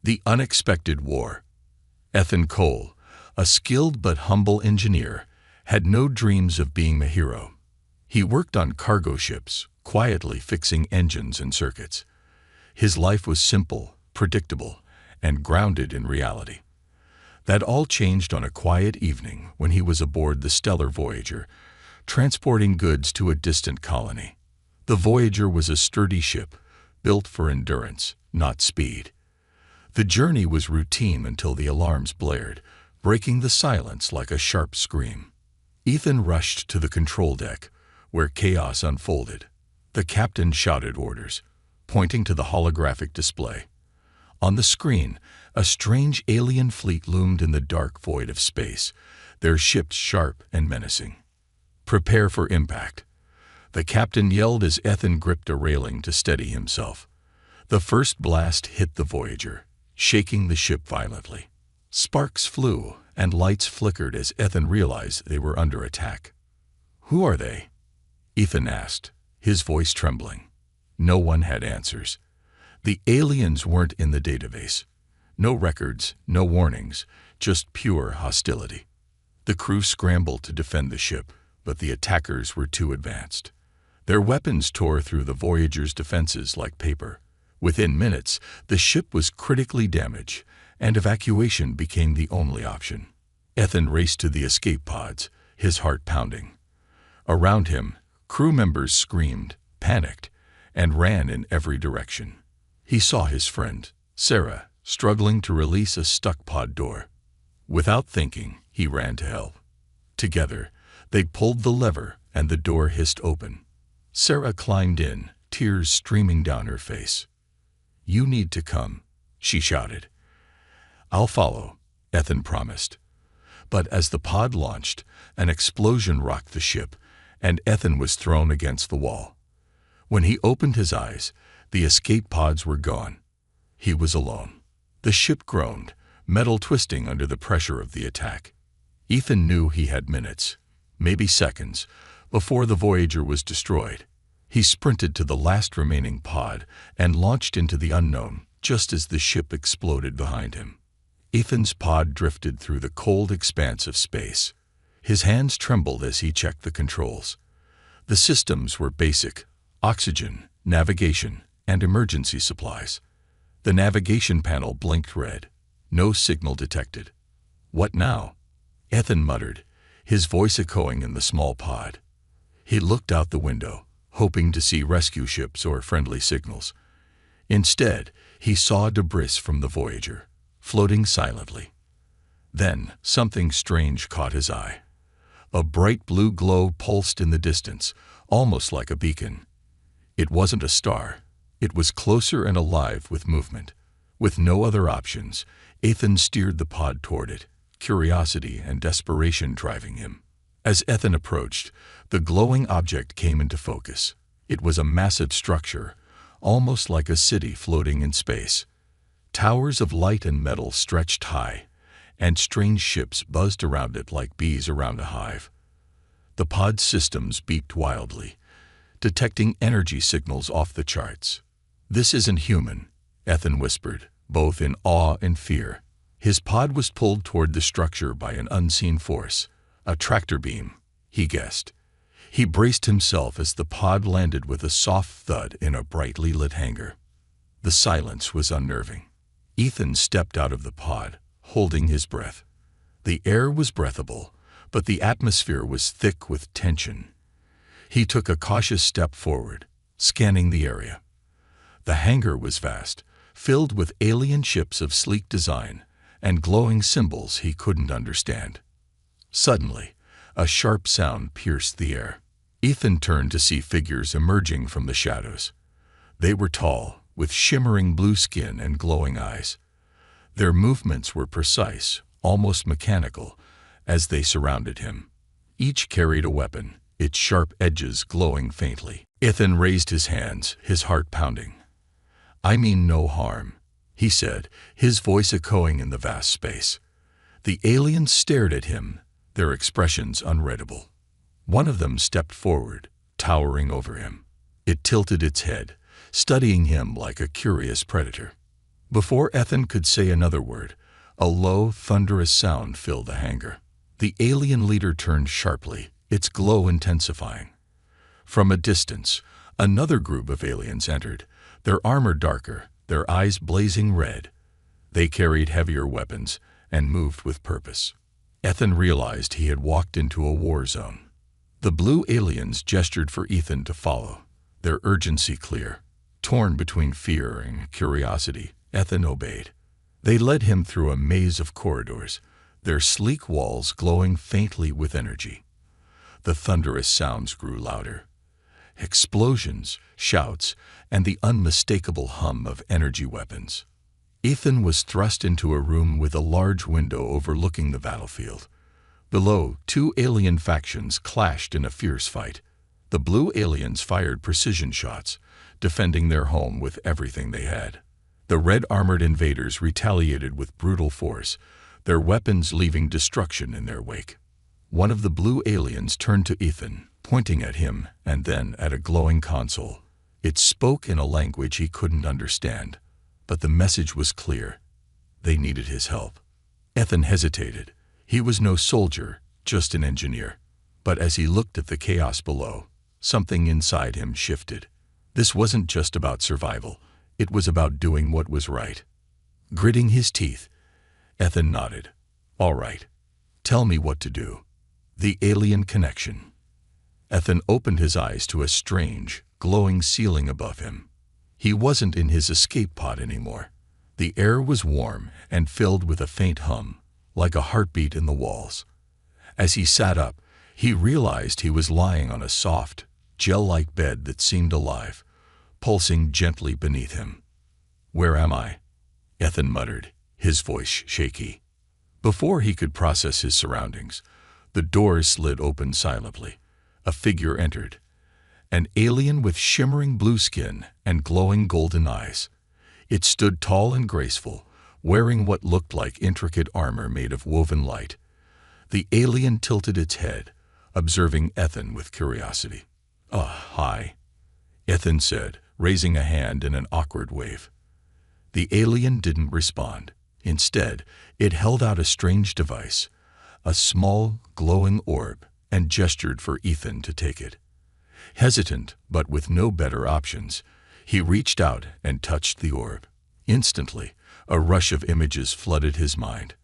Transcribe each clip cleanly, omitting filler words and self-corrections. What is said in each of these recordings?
The Unexpected War. Ethan Cole, a skilled but humble engineer, had no dreams of being a hero. He worked on cargo ships, quietly fixing engines and circuits. His life was simple, predictable, and grounded in reality. That all changed on a quiet evening when he was aboard the stellar Voyager, transporting goods to a distant colony. The Voyager was a sturdy ship, built for endurance, not speed. The journey was routine until the alarms blared, breaking the silence like a sharp scream. Ethan rushed to the control deck, where chaos unfolded. The captain shouted orders, pointing to the holographic display. On the screen, a strange alien fleet loomed in the dark void of space, their ships sharp and menacing. "Prepare for impact," the captain yelled as Ethan gripped a railing to steady himself. The first blast hit the Voyager, shaking the ship violently. Sparks flew and lights flickered as Ethan realized they were under attack. "Who are they?" Ethan asked, his voice trembling. No one had answers. The aliens weren't in the database. No records, no warnings, just pure hostility. The crew scrambled to defend the ship, but the attackers were too advanced. Their weapons tore through the Voyager's defenses like paper. Within minutes, the ship was critically damaged, and evacuation became the only option. Ethan raced to the escape pods, his heart pounding. Around him, crew members screamed, panicked, and ran in every direction. He saw his friend, Sarah, struggling to release a stuck pod door. Without thinking, he ran to help. Together, they pulled the lever and the door hissed open. Sarah climbed in, tears streaming down her face. "You need to come," she shouted. "I'll follow," Ethan promised. But as the pod launched, an explosion rocked the ship, and Ethan was thrown against the wall. When he opened his eyes, the escape pods were gone. He was alone. The ship groaned, metal twisting under the pressure of the attack. Ethan knew he had minutes, maybe seconds, before the Voyager was destroyed. He sprinted to the last remaining pod and launched into the unknown just as the ship exploded behind him. Ethan's pod drifted through the cold expanse of space. His hands trembled as he checked the controls. The systems were basic: oxygen, navigation, and emergency supplies. The navigation panel blinked red. No signal detected. "What now?" Ethan muttered, his voice echoing in the small pod. He looked out the window, hoping to see rescue ships or friendly signals. Instead, he saw debris from the Voyager, floating silently. Then, something strange caught his eye. A bright blue glow pulsed in the distance, almost like a beacon. It wasn't a star. It was closer and alive with movement. With no other options, Ethan steered the pod toward it, curiosity and desperation driving him. As Ethan approached, the glowing object came into focus. It was a massive structure, almost like a city floating in space. Towers of light and metal stretched high, and strange ships buzzed around it like bees around a hive. The pod's systems beeped wildly, detecting energy signals off the charts. "This isn't human," Ethan whispered, both in awe and fear. His pod was pulled toward the structure by an unseen force. A tractor beam, he guessed. He braced himself as the pod landed with a soft thud in a brightly lit hangar. The silence was unnerving. Ethan stepped out of the pod, holding his breath. The air was breathable, but the atmosphere was thick with tension. He took a cautious step forward, scanning the area. The hangar was vast, filled with alien ships of sleek design and glowing symbols he couldn't understand. Suddenly, a sharp sound pierced the air. Ethan turned to see figures emerging from the shadows. They were tall, with shimmering blue skin and glowing eyes. Their movements were precise, almost mechanical, as they surrounded him. Each carried a weapon, its sharp edges glowing faintly. Ethan raised his hands, his heart pounding. "I mean no harm," he said, his voice echoing in the vast space. The aliens stared at him, their expressions unreadable. One of them stepped forward, towering over him. It tilted its head, studying him like a curious predator. Before Ethan could say another word, a low, thunderous sound filled the hangar. The alien leader turned sharply, its glow intensifying. From a distance, another group of aliens entered, their armor darker, their eyes blazing red. They carried heavier weapons and moved with purpose. Ethan realized he had walked into a war zone. The blue aliens gestured for Ethan to follow, their urgency clear. Torn between fear and curiosity, Ethan obeyed. They led him through a maze of corridors, their sleek walls glowing faintly with energy. The thunderous sounds grew louder. Explosions, shouts, and the unmistakable hum of energy weapons. Ethan was thrust into a room with a large window overlooking the battlefield. Below, two alien factions clashed in a fierce fight. The blue aliens fired precision shots, defending their home with everything they had. The red-armored invaders retaliated with brutal force, their weapons leaving destruction in their wake. One of the blue aliens turned to Ethan, pointing at him and then at a glowing console. It spoke in a language he couldn't understand, but the message was clear. They needed his help. Ethan hesitated. He was no soldier, just an engineer. But as he looked at the chaos below, something inside him shifted. This wasn't just about survival. It was about doing what was right. Gritting his teeth, Ethan nodded. "All right. Tell me what to do." The alien connection. Ethan opened his eyes to a strange, glowing ceiling above him. He wasn't in his escape pod anymore. The air was warm and filled with a faint hum, like a heartbeat in the walls. As he sat up, he realized he was lying on a soft, gel-like bed that seemed alive, pulsing gently beneath him. "Where am I?" Ethan muttered, his voice shaky. Before he could process his surroundings, the doors slid open silently. A figure entered. An alien with shimmering blue skin and glowing golden eyes. It stood tall and graceful, wearing what looked like intricate armor made of woven light. The alien tilted its head, observing Ethan with curiosity. Hi," Ethan said, raising a hand in an awkward wave. The alien didn't respond. Instead, it held out a strange device, a small, glowing orb, and gestured for Ethan to take it. Hesitant, but with no better options, he reached out and touched the orb. Instantly, a rush of images flooded his mind.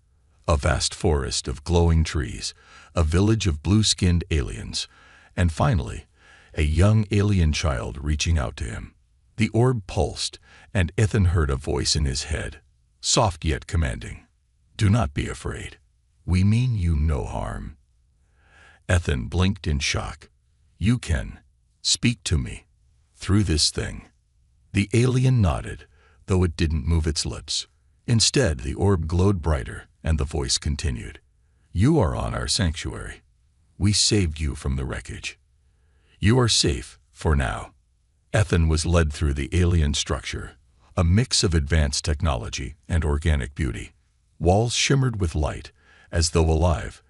A vast forest of glowing trees, a village of blue-skinned aliens, and finally, a young alien child reaching out to him. The orb pulsed, and Ethan heard a voice in his head, soft yet commanding. "Do not be afraid. We mean you no harm." Ethan blinked in shock. "You can speak to me through this thing." The alien nodded, though it didn't move its lips. Instead, the orb glowed brighter, and the voice continued. "You are on our sanctuary. We saved you from the wreckage. You are safe, for now." Ethan was led through the alien structure, a mix of advanced technology and organic beauty. Walls shimmered with light, as though alive,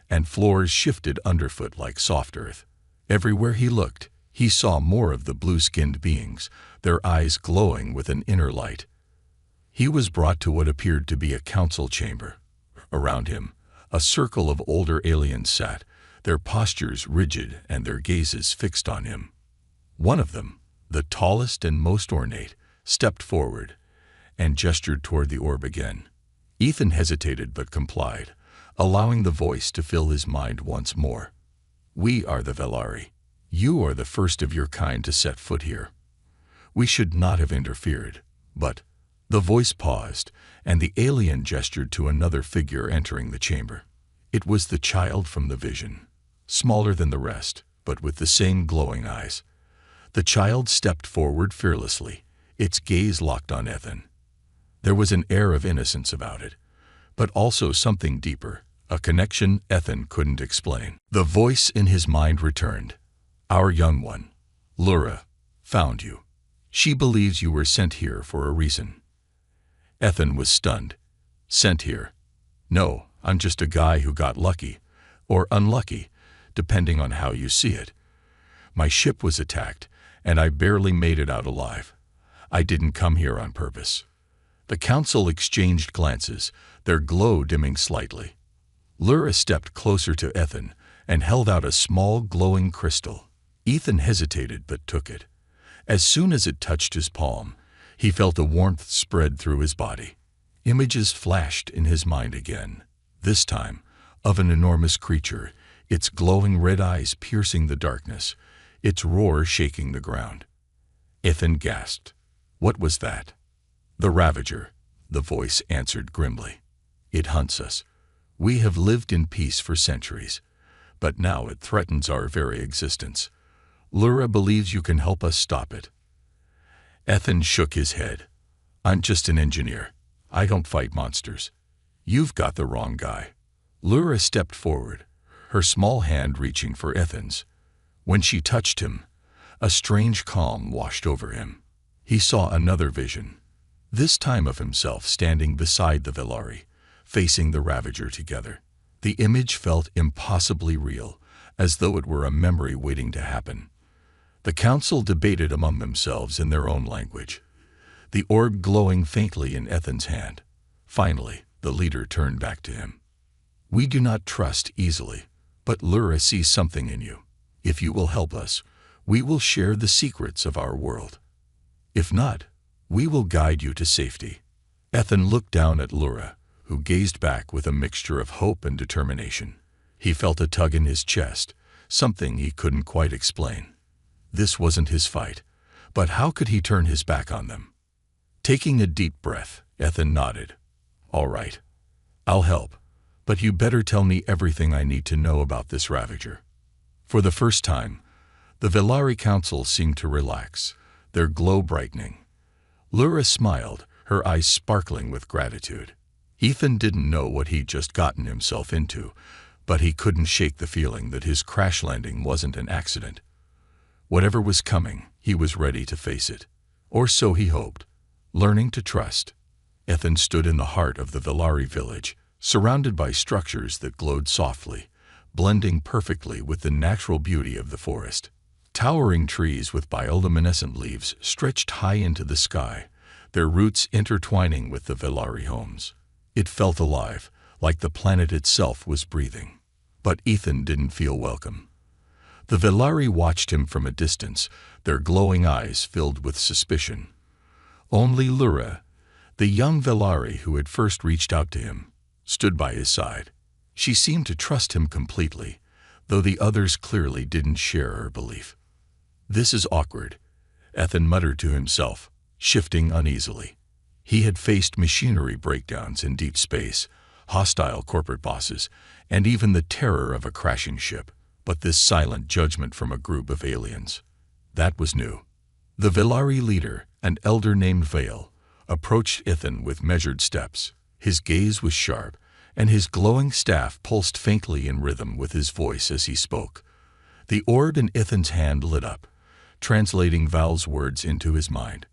and floors shifted underfoot like soft earth. Everywhere he looked, he saw more of the blue-skinned beings, their eyes glowing with an inner light. He was brought to what appeared to be a council chamber. Around him, a circle of older aliens sat, their postures rigid and their gazes fixed on him. One of them, the tallest and most ornate, stepped forward and gestured toward the orb again. Ethan hesitated but complied, allowing the voice to fill his mind once more. "We are the Velari. You are the first of your kind to set foot here. We should not have interfered, but—" The voice paused, and the alien gestured to another figure entering the chamber. It was the child from the vision, smaller than the rest, but with the same glowing eyes. The child stepped forward fearlessly, its gaze locked on Ethan. There was an air of innocence about it, but also something deeper, a connection Ethan couldn't explain. The voice in his mind returned. "Our young one, Lura, found you. She believes you were sent here for a reason." Ethan was stunned. "Sent here? No, I'm just a guy who got lucky, or unlucky, depending on how you see it. My ship was attacked, and I barely made it out alive. I didn't come here on purpose." The council exchanged glances, their glow dimming slightly. Lyra stepped closer to Ethan and held out a small glowing crystal. Ethan hesitated but took it. As soon as it touched his palm, he felt a warmth spread through his body. Images flashed in his mind again, this time of an enormous creature, its glowing red eyes piercing the darkness, its roar shaking the ground. Ethan gasped. What was that? The Ravager, the voice answered grimly. It hunts us. We have lived in peace for centuries, but now it threatens our very existence. Lyra believes you can help us stop it. Ethan shook his head. I'm just an engineer. I don't fight monsters. You've got the wrong guy. Lyra stepped forward, her small hand reaching for Ethan's. When she touched him, a strange calm washed over him. He saw another vision, this time of himself standing beside the Velari, facing the Ravager together. The image felt impossibly real, as though it were a memory waiting to happen. The council debated among themselves in their own language, the orb glowing faintly in Ethan's hand. Finally, the leader turned back to him. We do not trust easily, but Lyra sees something in you. If you will help us, we will share the secrets of our world. If not, we will guide you to safety. Ethan looked down at Lyra, who gazed back with a mixture of hope and determination. He felt a tug in his chest, something he couldn't quite explain. This wasn't his fight, but how could he turn his back on them? Taking a deep breath, Ethan nodded. All right, I'll help, but you better tell me everything I need to know about this Ravager. For the first time, the Velari Council seemed to relax, their glow brightening. Lyra smiled, her eyes sparkling with gratitude. Ethan didn't know what he'd just gotten himself into, but he couldn't shake the feeling that his crash landing wasn't an accident. Whatever was coming, he was ready to face it. Or so he hoped. Learning to trust. Ethan stood in the heart of the Velari village, surrounded by structures that glowed softly, blending perfectly with the natural beauty of the forest. Towering trees with bioluminescent leaves stretched high into the sky, their roots intertwining with the Velari homes. It felt alive, like the planet itself was breathing. But Ethan didn't feel welcome. The Velari watched him from a distance, their glowing eyes filled with suspicion. Only Lyra, the young Velari who had first reached out to him, stood by his side. She seemed to trust him completely, though the others clearly didn't share her belief. This is awkward, Ethan muttered to himself, shifting uneasily. He had faced machinery breakdowns in deep space, hostile corporate bosses, and even the terror of a crashing ship, but this silent judgment from a group of aliens, that was new. The Velari leader, an elder named Vale, approached Ethan with measured steps. His gaze was sharp, and his glowing staff pulsed faintly in rhythm with his voice as he spoke. The orb in Ethan's hand lit up, translating Val's words into his mind.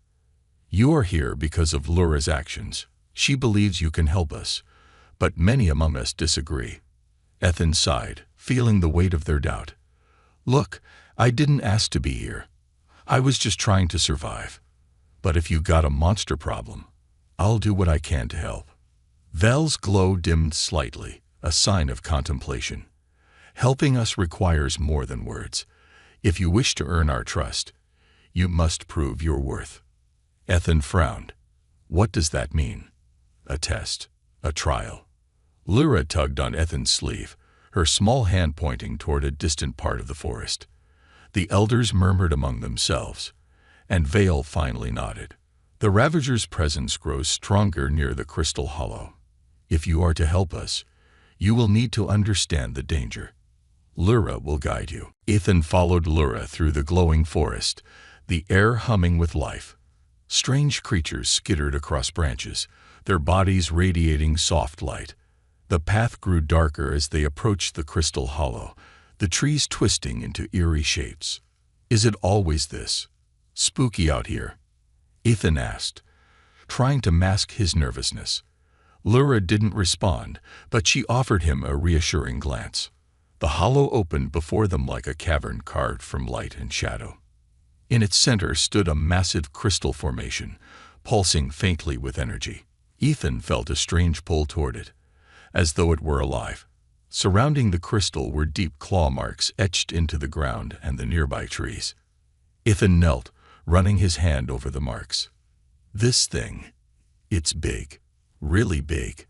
You are here because of Lyra's actions. She believes you can help us, but many among us disagree. Ethan sighed, feeling the weight of their doubt. Look, I didn't ask to be here. I was just trying to survive. But if you got a monster problem, I'll do what I can to help. Val's glow dimmed slightly, a sign of contemplation. Helping us requires more than words. If you wish to earn our trust, you must prove your worth. Ethan frowned. What does that mean? A test, a trial. Lyra tugged on Ethan's sleeve, her small hand pointing toward a distant part of the forest. The elders murmured among themselves, and Vale finally nodded. The Ravager's presence grows stronger near the crystal hollow. If you are to help us, you will need to understand the danger. Lyra will guide you. Ethan followed Lyra through the glowing forest, the air humming with life. Strange creatures skittered across branches, their bodies radiating soft light. The path grew darker as they approached the crystal hollow, the trees twisting into eerie shapes. Is it always this spooky out here? Ethan asked, trying to mask his nervousness. Lyra didn't respond, but she offered him a reassuring glance. The hollow opened before them like a cavern carved from light and shadow. In its center stood a massive crystal formation, pulsing faintly with energy. Ethan felt a strange pull toward it, as though it were alive. Surrounding the crystal were deep claw marks etched into the ground and the nearby trees. Ethan knelt, running his hand over the marks. This thing, it's big, really big.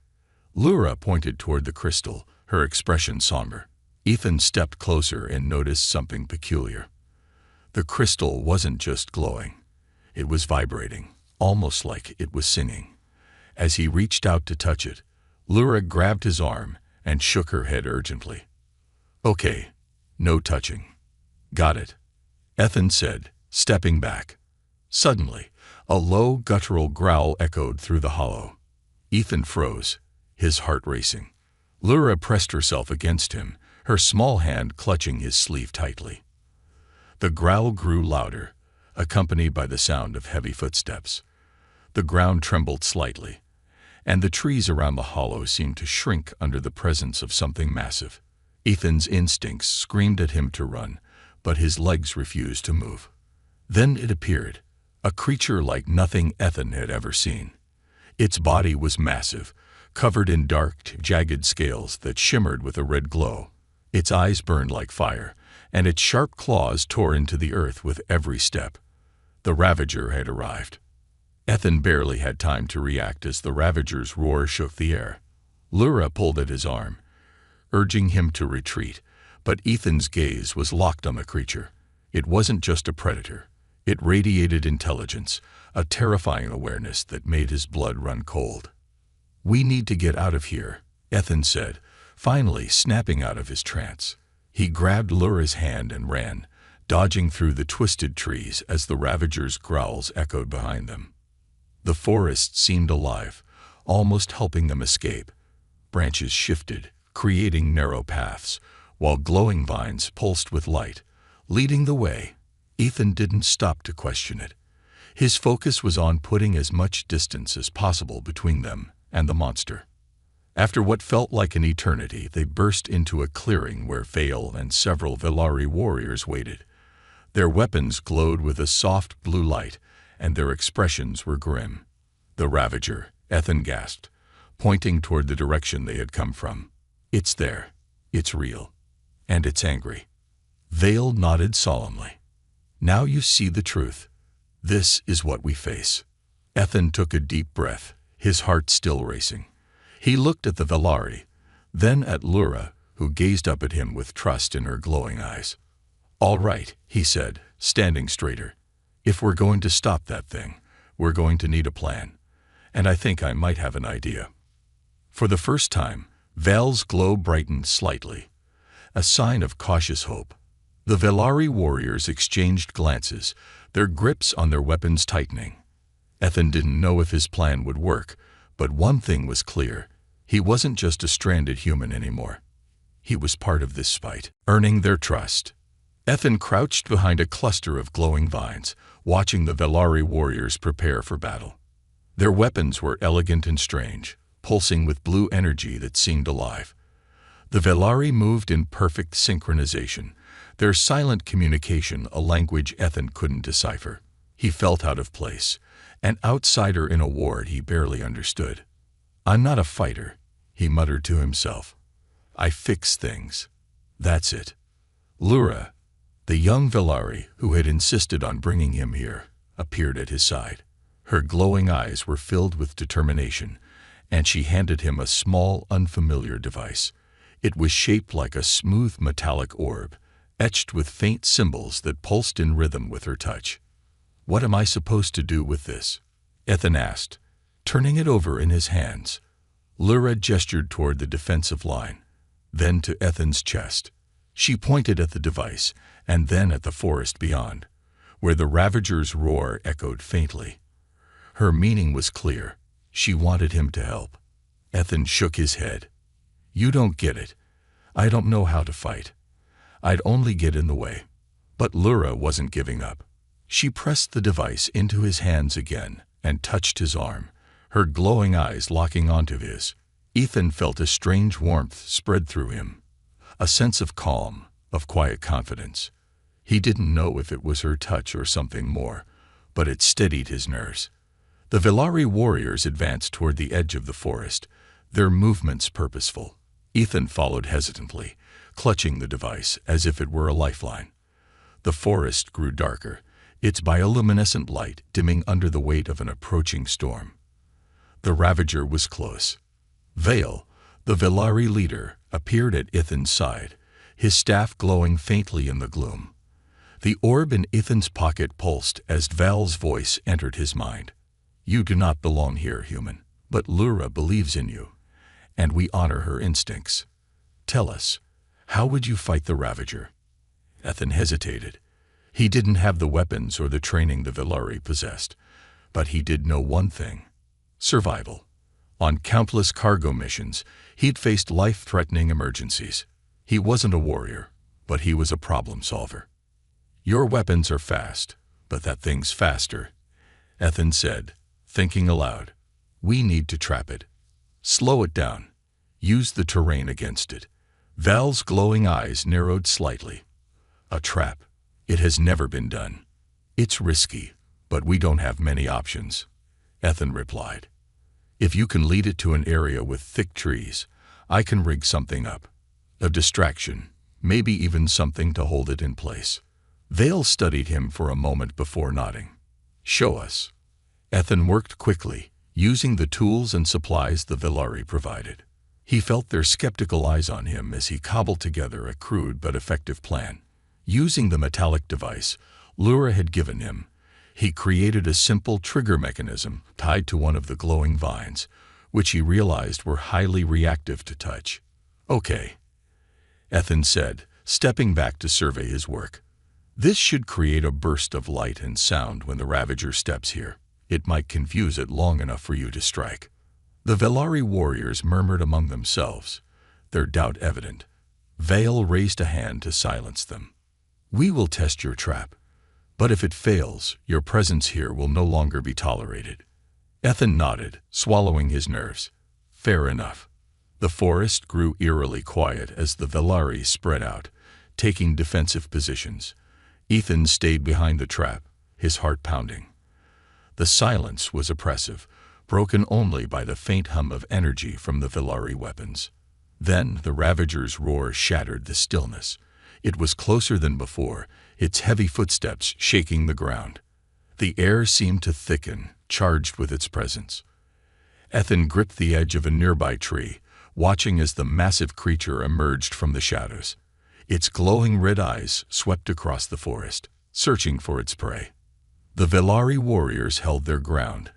Lura pointed toward the crystal, her expression somber. Ethan stepped closer and noticed something peculiar. The crystal wasn't just glowing. It was vibrating, almost like it was singing. As he reached out to touch it, Lura grabbed his arm and shook her head urgently. "Okay, no touching." "Got it," Ethan said, stepping back. Suddenly, a low, guttural growl echoed through the hollow. Ethan froze, his heart racing. Lura pressed herself against him, her small hand clutching his sleeve tightly. The growl grew louder, accompanied by the sound of heavy footsteps. The ground trembled slightly, and the trees around the hollow seemed to shrink under the presence of something massive. Ethan's instincts screamed at him to run, but his legs refused to move. Then it appeared, a creature like nothing Ethan had ever seen. Its body was massive, covered in dark, jagged scales that shimmered with a red glow. Its eyes burned like fire, and its sharp claws tore into the earth with every step. The Ravager had arrived. Ethan barely had time to react as the Ravager's roar shook the air. Lura pulled at his arm, urging him to retreat, but Ethan's gaze was locked on the creature. It wasn't just a predator. It radiated intelligence, a terrifying awareness that made his blood run cold. "We need to get out of here," Ethan said, finally snapping out of his trance. He grabbed Lura's hand and ran, dodging through the twisted trees as the Ravager's growls echoed behind them. The forest seemed alive, almost helping them escape. Branches shifted, creating narrow paths, while glowing vines pulsed with light, leading the way. Ethan didn't stop to question it. His focus was on putting as much distance as possible between them and the monster. After what felt like an eternity, they burst into a clearing where Vale and several Velari warriors waited. Their weapons glowed with a soft blue light, and their expressions were grim. "The Ravager," Ethan gasped, pointing toward the direction they had come from. "It's there. It's real. And it's angry." Vale nodded solemnly. "Now you see the truth. This is what we face." Ethan took a deep breath, his heart still racing. He looked at the Velari, then at Lura, who gazed up at him with trust in her glowing eyes. "All right," he said, standing straighter. "If we're going to stop that thing, we're going to need a plan. And I think I might have an idea." For the first time, Val's glow brightened slightly, a sign of cautious hope. The Velari warriors exchanged glances, their grips on their weapons tightening. Ethan didn't know if his plan would work, but one thing was clear. He wasn't just a stranded human anymore. He was part of this fight, earning their trust. Ethan crouched behind a cluster of glowing vines, watching the Velari warriors prepare for battle. Their weapons were elegant and strange, pulsing with blue energy that seemed alive. The Velari moved in perfect synchronization, their silent communication a language Ethan couldn't decipher. He felt out of place, an outsider in a war he barely understood. "I'm not a fighter," he muttered to himself. "I fix things. That's it." Lura, the young Velari who had insisted on bringing him here, appeared at his side. Her glowing eyes were filled with determination, and she handed him a small, unfamiliar device. It was shaped like a smooth metallic orb, etched with faint symbols that pulsed in rhythm with her touch. "What am I supposed to do with this?" Ethan asked, turning it over in his hands. Lura gestured toward the defensive line, then to Ethan's chest. She pointed at the device, and then at the forest beyond, where the Ravager's roar echoed faintly. Her meaning was clear. She wanted him to help. Ethan shook his head. "You don't get it. I don't know how to fight. I'd only get in the way." But Lura wasn't giving up. She pressed the device into his hands again and touched his arm, her glowing eyes locking onto his. Ethan felt a strange warmth spread through him, a sense of calm, of quiet confidence. He didn't know if it was her touch or something more, but it steadied his nerves. The Villari warriors advanced toward the edge of the forest, their movements purposeful. Ethan followed hesitantly, clutching the device as if it were a lifeline. The forest grew darker, its bioluminescent light dimming under the weight of an approaching storm. The Ravager was close. Vale, the Villari leader, appeared at Ethan's side, his staff glowing faintly in the gloom. The orb in Ethan's pocket pulsed as Val's voice entered his mind. "You do not belong here, human, but Lura believes in you, and we honor her instincts. Tell us, how would you fight the Ravager?" Ethan hesitated. He didn't have the weapons or the training the Villari possessed, but he did know one thing: survival. On countless cargo missions, he'd faced life-threatening emergencies. He wasn't a warrior, but he was a problem solver. "Your weapons are fast, but that thing's faster," Ethan said, thinking aloud. "We need to trap it. Slow it down. Use the terrain against it." Val's glowing eyes narrowed slightly. "A trap. It has never been done. It's risky, but we don't have many options," Ethan replied. "If you can lead it to an area with thick trees, I can rig something up. A distraction, maybe even something to hold it in place." Vale studied him for a moment before nodding. "Show us." Ethan worked quickly, using the tools and supplies the Villari provided. He felt their skeptical eyes on him as he cobbled together a crude but effective plan. Using the metallic device Lura had given him, he created a simple trigger mechanism tied to one of the glowing vines, which he realized were highly reactive to touch. "Okay," Ethan said, stepping back to survey his work. "This should create a burst of light and sound when the Ravager steps here. It might confuse it long enough for you to strike." The Villari warriors murmured among themselves, their doubt evident. Vale raised a hand to silence them. "We will test your trap, but if it fails, your presence here will no longer be tolerated." Ethan nodded, swallowing his nerves. "Fair enough." The forest grew eerily quiet as the Villari spread out, taking defensive positions. Ethan stayed behind the trap, his heart pounding. The silence was oppressive, broken only by the faint hum of energy from the Villari weapons. Then the Ravager's roar shattered the stillness. It was closer than before, its heavy footsteps shaking the ground. The air seemed to thicken, charged with its presence. Ethan gripped the edge of a nearby tree, watching as the massive creature emerged from the shadows. Its glowing red eyes swept across the forest, searching for its prey. The Villari warriors held their ground,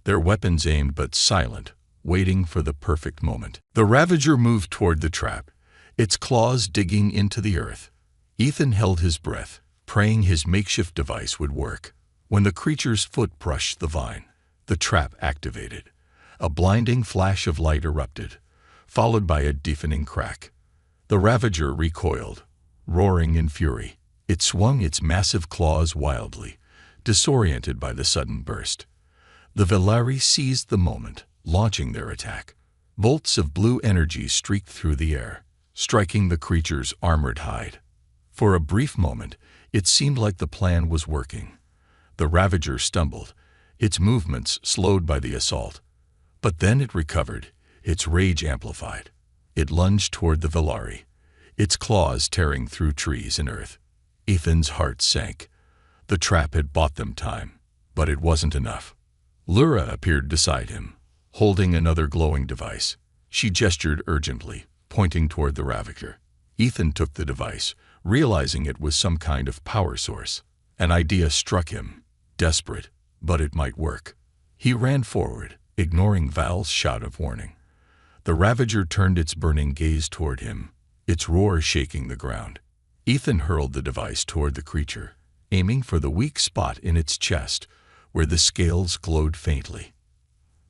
their weapons aimed but silent, waiting for the perfect moment. The Ravager moved toward the trap, its claws digging into the earth. Ethan held his breath, praying his makeshift device would work. When the creature's foot brushed the vine, the trap activated. A blinding flash of light erupted, followed by a deafening crack. The Ravager recoiled, roaring in fury. It swung its massive claws wildly, disoriented by the sudden burst. The Villari seized the moment, launching their attack. Bolts of blue energy streaked through the air, striking the creature's armored hide. For a brief moment, it seemed like the plan was working. The Ravager stumbled, its movements slowed by the assault. But then it recovered, its rage amplified. It lunged toward the Villari, its claws tearing through trees and earth. Ethan's heart sank. The trap had bought them time, but it wasn't enough. Lura appeared beside him, holding another glowing device. She gestured urgently, pointing toward the Ravager. Ethan took the device, realizing it was some kind of power source. An idea struck him, desperate, but it might work. He ran forward, ignoring Val's shout of warning. The Ravager turned its burning gaze toward him, its roar shaking the ground. Ethan hurled the device toward the creature, aiming for the weak spot in its chest, where the scales glowed faintly.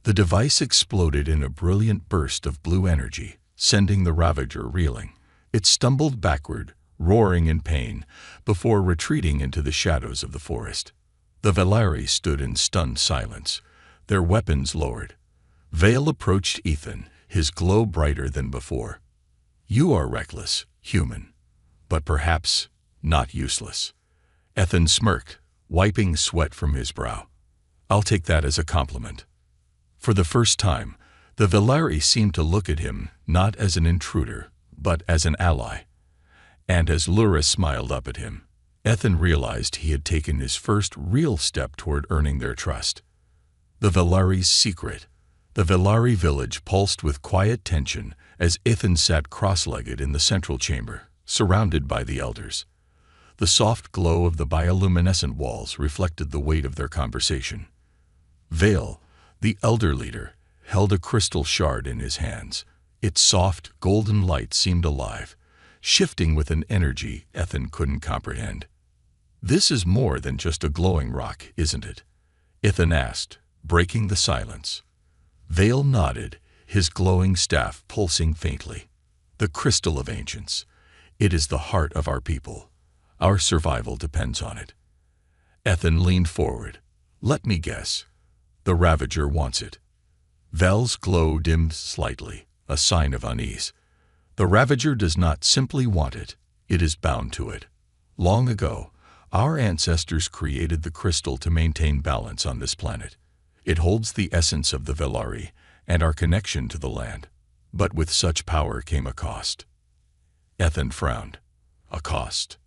The device exploded in a brilliant burst of blue energy, sending the Ravager reeling. It stumbled backward, roaring in pain, before retreating into the shadows of the forest. The Villari stood in stunned silence, their weapons lowered. Vale approached Ethan, his glow brighter than before. "You are reckless, human, but perhaps not useless." Ethan smirked, wiping sweat from his brow. I'll take that as a compliment. For the first time, the Velari seemed to look at him not as an intruder, but as an ally. And as Lura smiled up at him, Ethan realized he had taken his first real step toward earning their trust. The Velari's secret. The Velari village pulsed with quiet tension as Ethan sat cross-legged in the central chamber, surrounded by the elders. The soft glow of the bioluminescent walls reflected the weight of their conversation. Vale, the elder leader, held a crystal shard in his hands. Its soft, golden light seemed alive, shifting with an energy Ethan couldn't comprehend. "This is more than just a glowing rock, isn't it?" Ethan asked, breaking the silence. Vale nodded, his glowing staff pulsing faintly. "The crystal of ancients. It is the heart of our people. Our survival depends on it." Ethan leaned forward. "Let me guess. The Ravager wants it." Val's glow dimmed slightly, a sign of unease. "The Ravager does not simply want it, it is bound to it. Long ago, our ancestors created the crystal to maintain balance on this planet. It holds the essence of the Velari and our connection to the land. But with such power came a cost." Ethan frowned. "A cost?"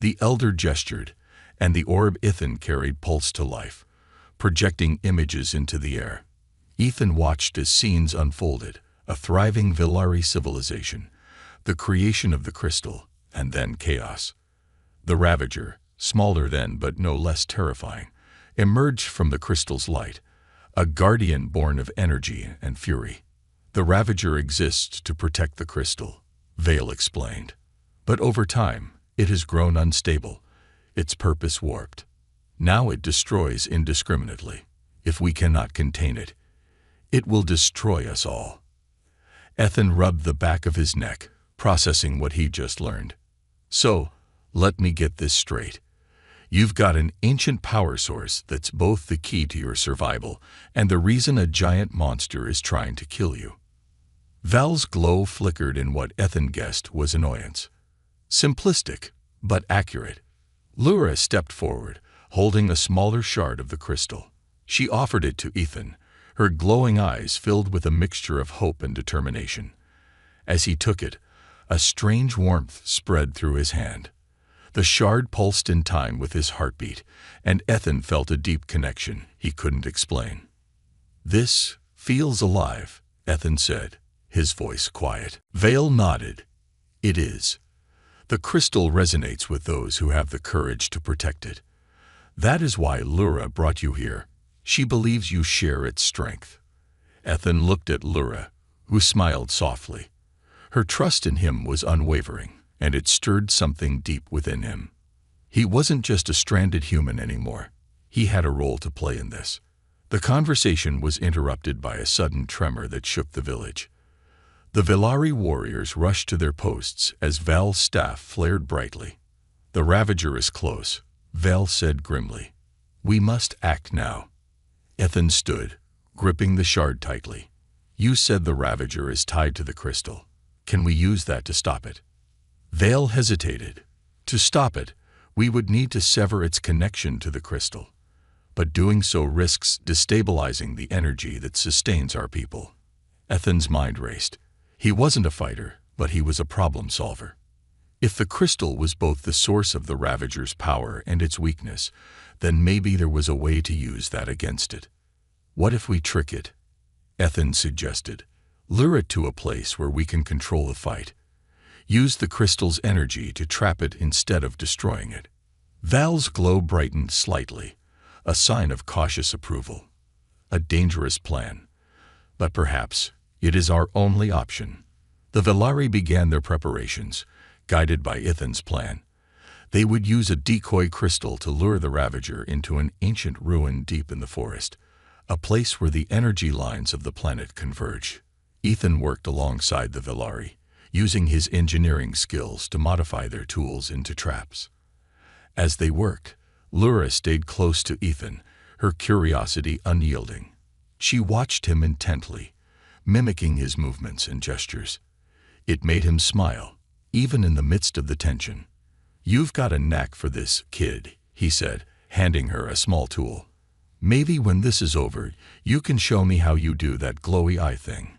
The elder gestured, and the orb Ethan carried pulsed to life, projecting images into the air. Ethan watched as scenes unfolded, a thriving Velari civilization, the creation of the crystal, and then chaos. The Ravager, smaller then but no less terrifying, emerged from the crystal's light, a guardian born of energy and fury. "The Ravager exists to protect the crystal," Vale explained. "But over time, it has grown unstable, its purpose warped. Now it destroys indiscriminately. If we cannot contain it, it will destroy us all." Ethan rubbed the back of his neck, processing what he just learned. "So, let me get this straight. You've got an ancient power source that's both the key to your survival and the reason a giant monster is trying to kill you." Val's glow flickered in what Ethan guessed was annoyance. Simplistic, but accurate. Lura stepped forward, holding a smaller shard of the crystal. She offered it to Ethan, her glowing eyes filled with a mixture of hope and determination. As he took it, a strange warmth spread through his hand. The shard pulsed in time with his heartbeat, and Ethan felt a deep connection he couldn't explain. "This feels alive," Ethan said, his voice quiet. Vale nodded. "It is. The crystal resonates with those who have the courage to protect it. That is why Lura brought you here. She believes you share its strength." Ethan looked at Lura, who smiled softly. Her trust in him was unwavering, and it stirred something deep within him. He wasn't just a stranded human anymore. He had a role to play in this. The conversation was interrupted by a sudden tremor that shook the village. The Velari warriors rushed to their posts as Val's staff flared brightly. "The Ravager is close," Val said grimly. "We must act now." Ethan stood, gripping the shard tightly. "You said the Ravager is tied to the crystal. Can we use that to stop it?" Vale hesitated. "To stop it, we would need to sever its connection to the crystal. But doing so risks destabilizing the energy that sustains our people." Ethan's mind raced. He wasn't a fighter, but he was a problem solver. If the crystal was both the source of the Ravager's power and its weakness, then maybe there was a way to use that against it. "What if we trick it?" Ethan suggested. "Lure it to a place where we can control the fight. Use the crystal's energy to trap it instead of destroying it." Val's glow brightened slightly, a sign of cautious approval. "A dangerous plan, but perhaps it is our only option." The Velari began their preparations, guided by Ethan's plan. They would use a decoy crystal to lure the Ravager into an ancient ruin deep in the forest, a place where the energy lines of the planet converge. Ethan worked alongside the Velari, using his engineering skills to modify their tools into traps. As they worked, Lura stayed close to Ethan, her curiosity unyielding. She watched him intently, mimicking his movements and gestures. It made him smile, even in the midst of the tension. "You've got a knack for this, kid," he said, handing her a small tool. Maybe when this is over, you can show me how you do that glowy eye thing."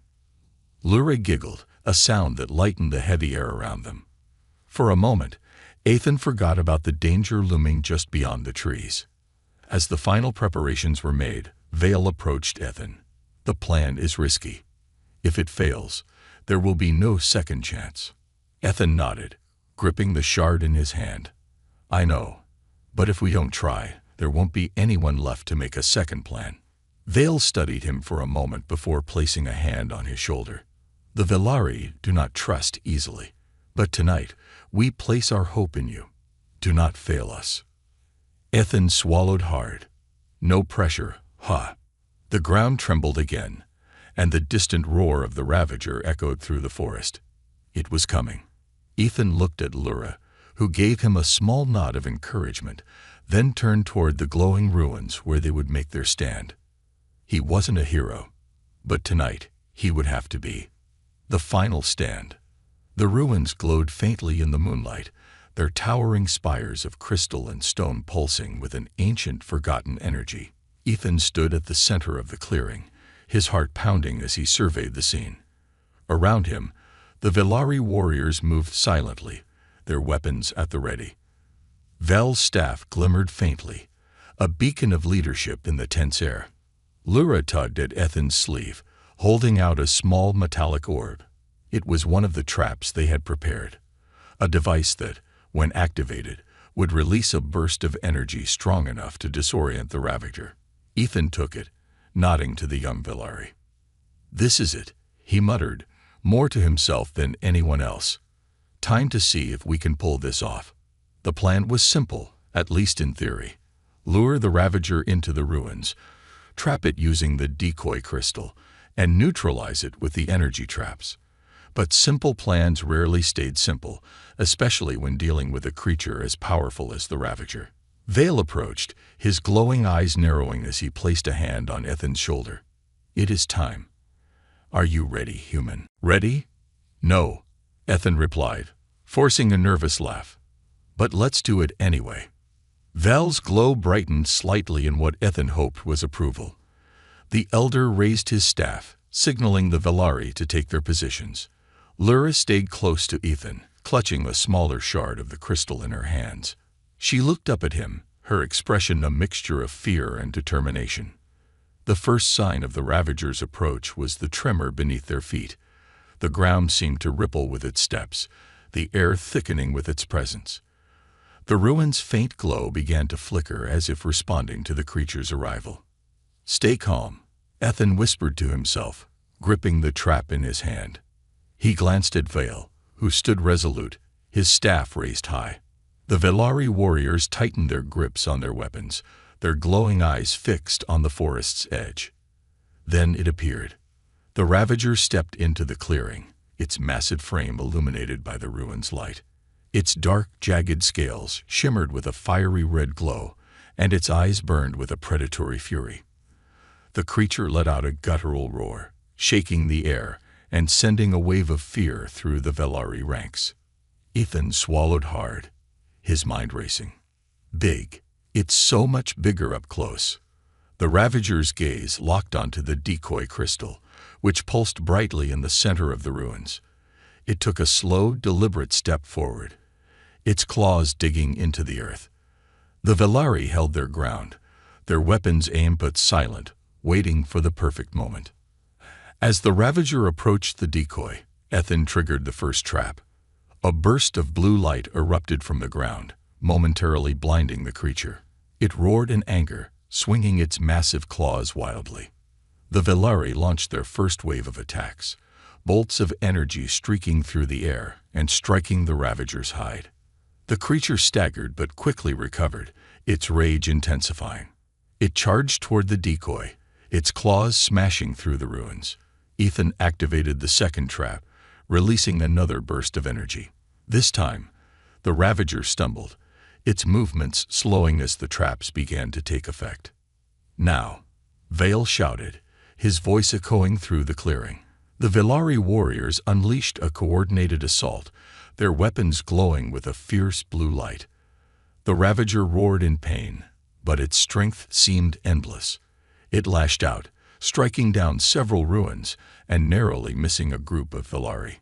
Lyra giggled, a sound that lightened the heavy air around them. For a moment, Ethan forgot about the danger looming just beyond the trees. As the final preparations were made, Vale approached Ethan. "The plan is risky. If it fails, there will be no second chance." Ethan nodded, gripping the shard in his hand. "I know, but if we don't try, there won't be anyone left to make a second plan." Vale studied him for a moment before placing a hand on his shoulder. "The Velari do not trust easily, but tonight we place our hope in you. Do not fail us." Ethan swallowed hard. "No pressure, huh?" The ground trembled again, and the distant roar of the Ravager echoed through the forest. It was coming. Ethan looked at Lyra, who gave him a small nod of encouragement, then turned toward the glowing ruins where they would make their stand. He wasn't a hero, but tonight he would have to be. The final stand. The ruins glowed faintly in the moonlight, their towering spires of crystal and stone pulsing with an ancient, forgotten energy. Ethan stood at the center of the clearing, his heart pounding as he surveyed the scene. Around him, the Velari warriors moved silently, their weapons at the ready. Vel's staff glimmered faintly, a beacon of leadership in the tense air. Lyra tugged at Ethan's sleeve, holding out a small metallic orb. It was one of the traps they had prepared, a device that, when activated, would release a burst of energy strong enough to disorient the Ravager. Ethan took it, nodding to the young Velari. "This is it," he muttered, more to himself than anyone else. "Time to see if we can pull this off." The plan was simple, at least in theory. Lure the Ravager into the ruins, trap it using the decoy crystal, and neutralize it with the energy traps. But simple plans rarely stayed simple, especially when dealing with a creature as powerful as the Ravager. Vale approached, his glowing eyes narrowing as he placed a hand on Ethan's shoulder. "It is time. Are you ready, human?" "Ready? No," Ethan replied, forcing a nervous laugh. "But let's do it anyway." Val's glow brightened slightly in what Ethan hoped was approval. The elder raised his staff, signaling the Velari to take their positions. Lyra stayed close to Ethan, clutching a smaller shard of the crystal in her hands. She looked up at him, her expression a mixture of fear and determination. The first sign of the Ravager's approach was the tremor beneath their feet. The ground seemed to ripple with its steps, the air thickening with its presence. The ruin's faint glow began to flicker as if responding to the creature's arrival. "Stay calm," Ethan whispered to himself, gripping the trap in his hand. He glanced at Vale, who stood resolute, his staff raised high. The Velari warriors tightened their grips on their weapons, their glowing eyes fixed on the forest's edge. Then it appeared. The Ravager stepped into the clearing, its massive frame illuminated by the ruin's light. Its dark, jagged scales shimmered with a fiery red glow, and its eyes burned with a predatory fury. The creature let out a guttural roar, shaking the air and sending a wave of fear through the Velari ranks. Ethan swallowed hard, his mind racing. Big. It's so much bigger up close. The Ravager's gaze locked onto the decoy crystal, which pulsed brightly in the center of the ruins. It took a slow, deliberate step forward, its claws digging into the earth. The Velari held their ground, their weapons aimed but silent, waiting for the perfect moment. As the Ravager approached the decoy, Ethan triggered the first trap. A burst of blue light erupted from the ground, momentarily blinding the creature. It roared in anger, swinging its massive claws wildly. The Velari launched their first wave of attacks, bolts of energy streaking through the air and striking the Ravager's hide. The creature staggered but quickly recovered, its rage intensifying. It charged toward the decoy, its claws smashing through the ruins. Ethan activated the second trap, releasing another burst of energy. This time, the Ravager stumbled, its movements slowing as the traps began to take effect. "Now," Vale shouted, his voice echoing through the clearing. The Velari warriors unleashed a coordinated assault, their weapons glowing with a fierce blue light. The Ravager roared in pain, but its strength seemed endless. It lashed out, striking down several ruins and narrowly missing a group of Velari.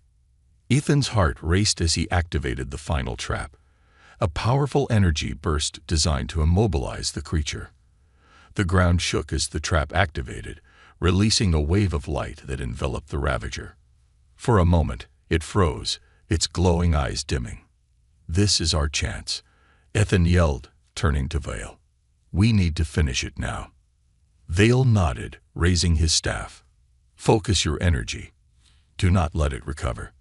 Ethan's heart raced as he activated the final trap. A powerful energy burst designed to immobilize the creature. The ground shook as the trap activated, releasing a wave of light that enveloped the Ravager. For a moment, it froze, its glowing eyes dimming. "This is our chance," Ethan yelled, turning to Vale. "We need to finish it now." Vale nodded, raising his staff. "Focus your energy. Do not let it recover."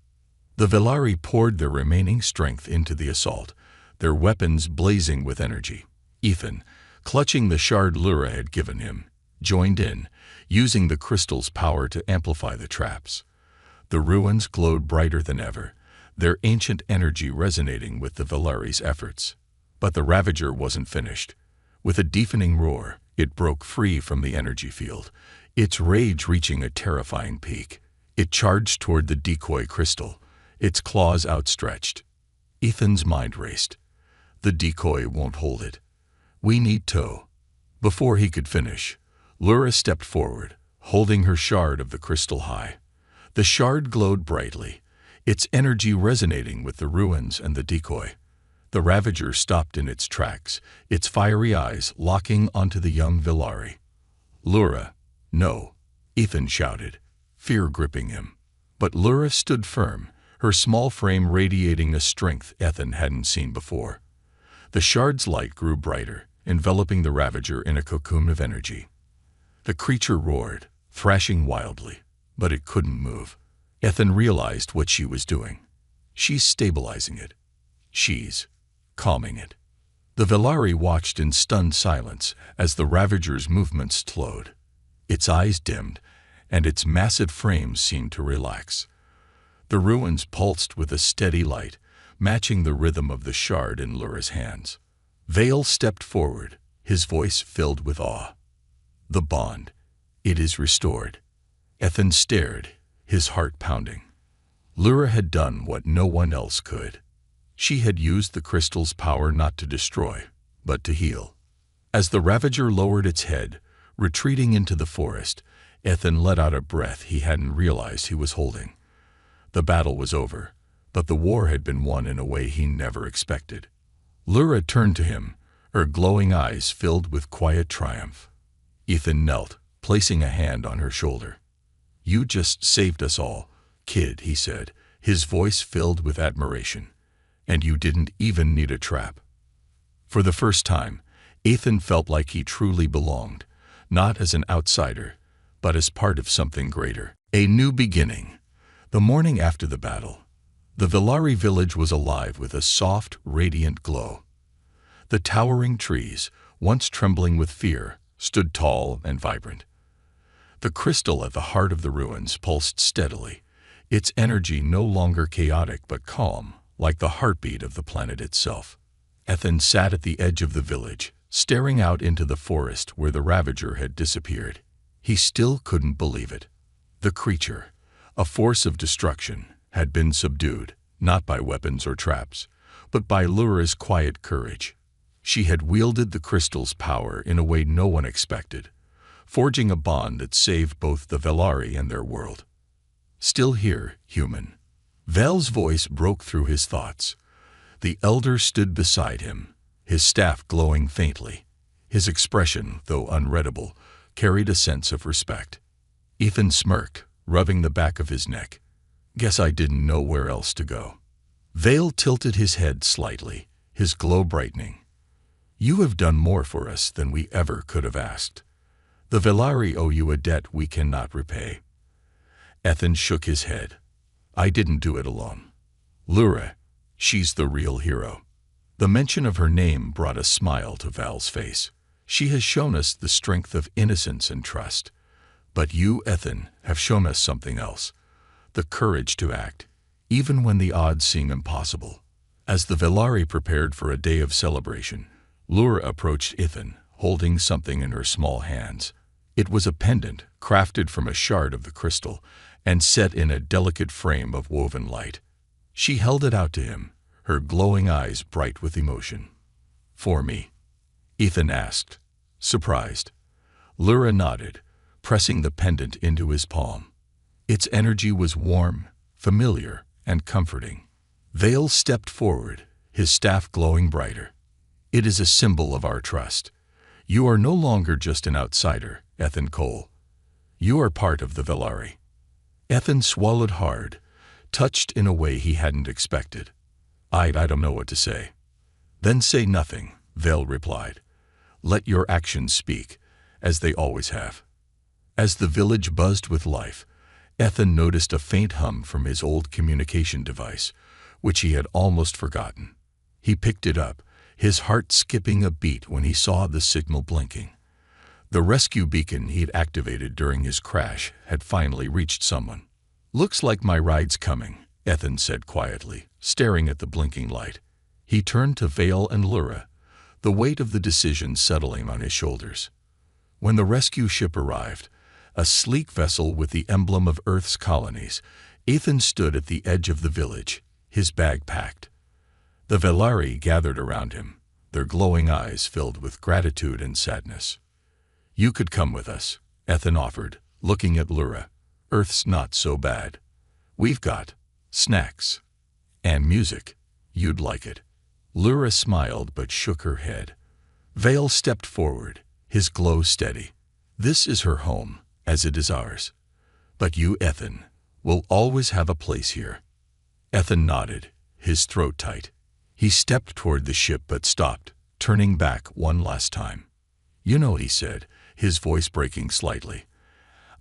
The Velari poured their remaining strength into the assault, their weapons blazing with energy. Ethan, clutching the shard Lura had given him, joined in, using the crystal's power to amplify the traps. The ruins glowed brighter than ever, their ancient energy resonating with the Velari's efforts. But the Ravager wasn't finished. With a deafening roar, it broke free from the energy field, its rage reaching a terrifying peak. It charged toward the decoy crystal, its claws outstretched. Ethan's mind raced. The decoy won't hold it. We need tow. Before he could finish, Lura stepped forward, holding her shard of the crystal high. The shard glowed brightly, its energy resonating with the ruins and the decoy. The Ravager stopped in its tracks, its fiery eyes locking onto the young Velari. "Lura, no," Ethan shouted, fear gripping him. But Lura stood firm, her small frame radiating a strength Ethan hadn't seen before. The shard's light grew brighter, enveloping the Ravager in a cocoon of energy. The creature roared, thrashing wildly, but it couldn't move. Ethan realized what she was doing. She's stabilizing it. She's calming it. The Velari watched in stunned silence as the Ravager's movements slowed. Its eyes dimmed, and its massive frame seemed to relax. The ruins pulsed with a steady light, matching the rhythm of the shard in Lura's hands. Vale stepped forward, his voice filled with awe. "The bond. It is restored." Ethan stared, his heart pounding. Lura had done what no one else could. She had used the crystal's power not to destroy, but to heal. As the Ravager lowered its head, retreating into the forest, Ethan let out a breath he hadn't realized he was holding. The battle was over, but the war had been won in a way he never expected. Lura turned to him, her glowing eyes filled with quiet triumph. Ethan knelt, placing a hand on her shoulder. "You just saved us all, kid," he said, his voice filled with admiration. "And you didn't even need a trap." For the first time, Ethan felt like he truly belonged, not as an outsider, but as part of something greater. A new beginning. The morning after the battle, the Velari village was alive with a soft, radiant glow. The towering trees, once trembling with fear, stood tall and vibrant. The crystal at the heart of the ruins pulsed steadily, its energy no longer chaotic but calm, like the heartbeat of the planet itself. Ethan sat at the edge of the village, staring out into the forest where the Ravager had disappeared. He still couldn't believe it. The creature, a force of destruction, had been subdued, not by weapons or traps, but by Lura's quiet courage. She had wielded the crystal's power in a way no one expected, forging a bond that saved both the Velari and their world. "Still here, human." Val's voice broke through his thoughts. The elder stood beside him, his staff glowing faintly. His expression, though unreadable, carried a sense of respect. Ethan smirked, rubbing the back of his neck. "Guess I didn't know where else to go." Vale tilted his head slightly, his glow brightening. "You have done more for us than we ever could have asked. The Velari owe you a debt we cannot repay." Ethan shook his head. "I didn't do it alone. Lura, she's the real hero." The mention of her name brought a smile to Val's face. "She has shown us the strength of innocence and trust. But you, Ethan, have shown us something else. The courage to act, even when the odds seem impossible." As the Velari prepared for a day of celebration, Lura approached Ethan, holding something in her small hands. It was a pendant, crafted from a shard of the crystal, and set in a delicate frame of woven light. She held it out to him, her glowing eyes bright with emotion. "For me." Ethan asked, surprised. Lyra nodded, pressing the pendant into his palm. Its energy was warm, familiar, and comforting. Vale stepped forward, his staff glowing brighter. It is a symbol of our trust. You are no longer just an outsider, Ethan Cole. You are part of the Velari. Ethan swallowed hard, touched in a way he hadn't expected. I don't know what to say. Then say nothing, Vale replied. Let your actions speak, as they always have. As the village buzzed with life, Ethan noticed a faint hum from his old communication device, which he had almost forgotten. He picked it up, his heart skipping a beat when he saw the signal blinking. The rescue beacon he'd activated during his crash had finally reached someone. Looks like my ride's coming, Ethan said quietly, staring at the blinking light. He turned to Vale and Lyra, the weight of the decision settling on his shoulders. When the rescue ship arrived, a sleek vessel with the emblem of Earth's colonies, Ethan stood at the edge of the village, his bag packed. The Velari gathered around him, their glowing eyes filled with gratitude and sadness. You could come with us, Ethan offered, looking at Lyra. Earth's not so bad. We've got snacks and music. You'd like it. Lyra smiled but shook her head. Vale stepped forward, his glow steady. This is her home, as it is ours. But you, Ethan, will always have a place here. Ethan nodded, his throat tight. He stepped toward the ship but stopped, turning back one last time. You know, he said, his voice breaking slightly,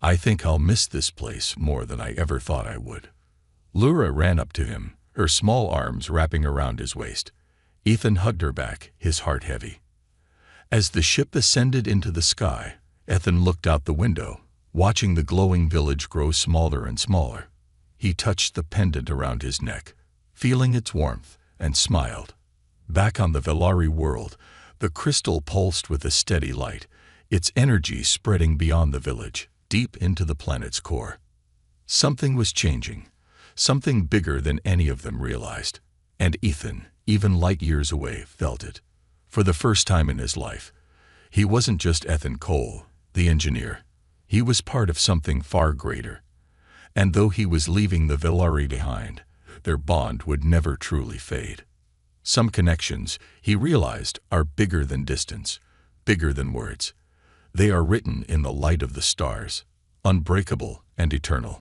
I think I'll miss this place more than I ever thought I would. Lyra ran up to him, her small arms wrapping around his waist. Ethan hugged her back, his heart heavy. As the ship ascended into the sky, Ethan looked out the window, watching the glowing village grow smaller and smaller. He touched the pendant around his neck, feeling its warmth, and smiled. Back on the Velari world, the crystal pulsed with a steady light, its energy spreading beyond the village, deep into the planet's core. Something was changing, something bigger than any of them realized. And Ethan, even light years away, felt it. For the first time in his life, he wasn't just Ethan Cole, the engineer. He was part of something far greater. And though he was leaving the Velari behind, their bond would never truly fade. Some connections, he realized, are bigger than distance, bigger than words. They are written in the light of the stars, unbreakable and eternal.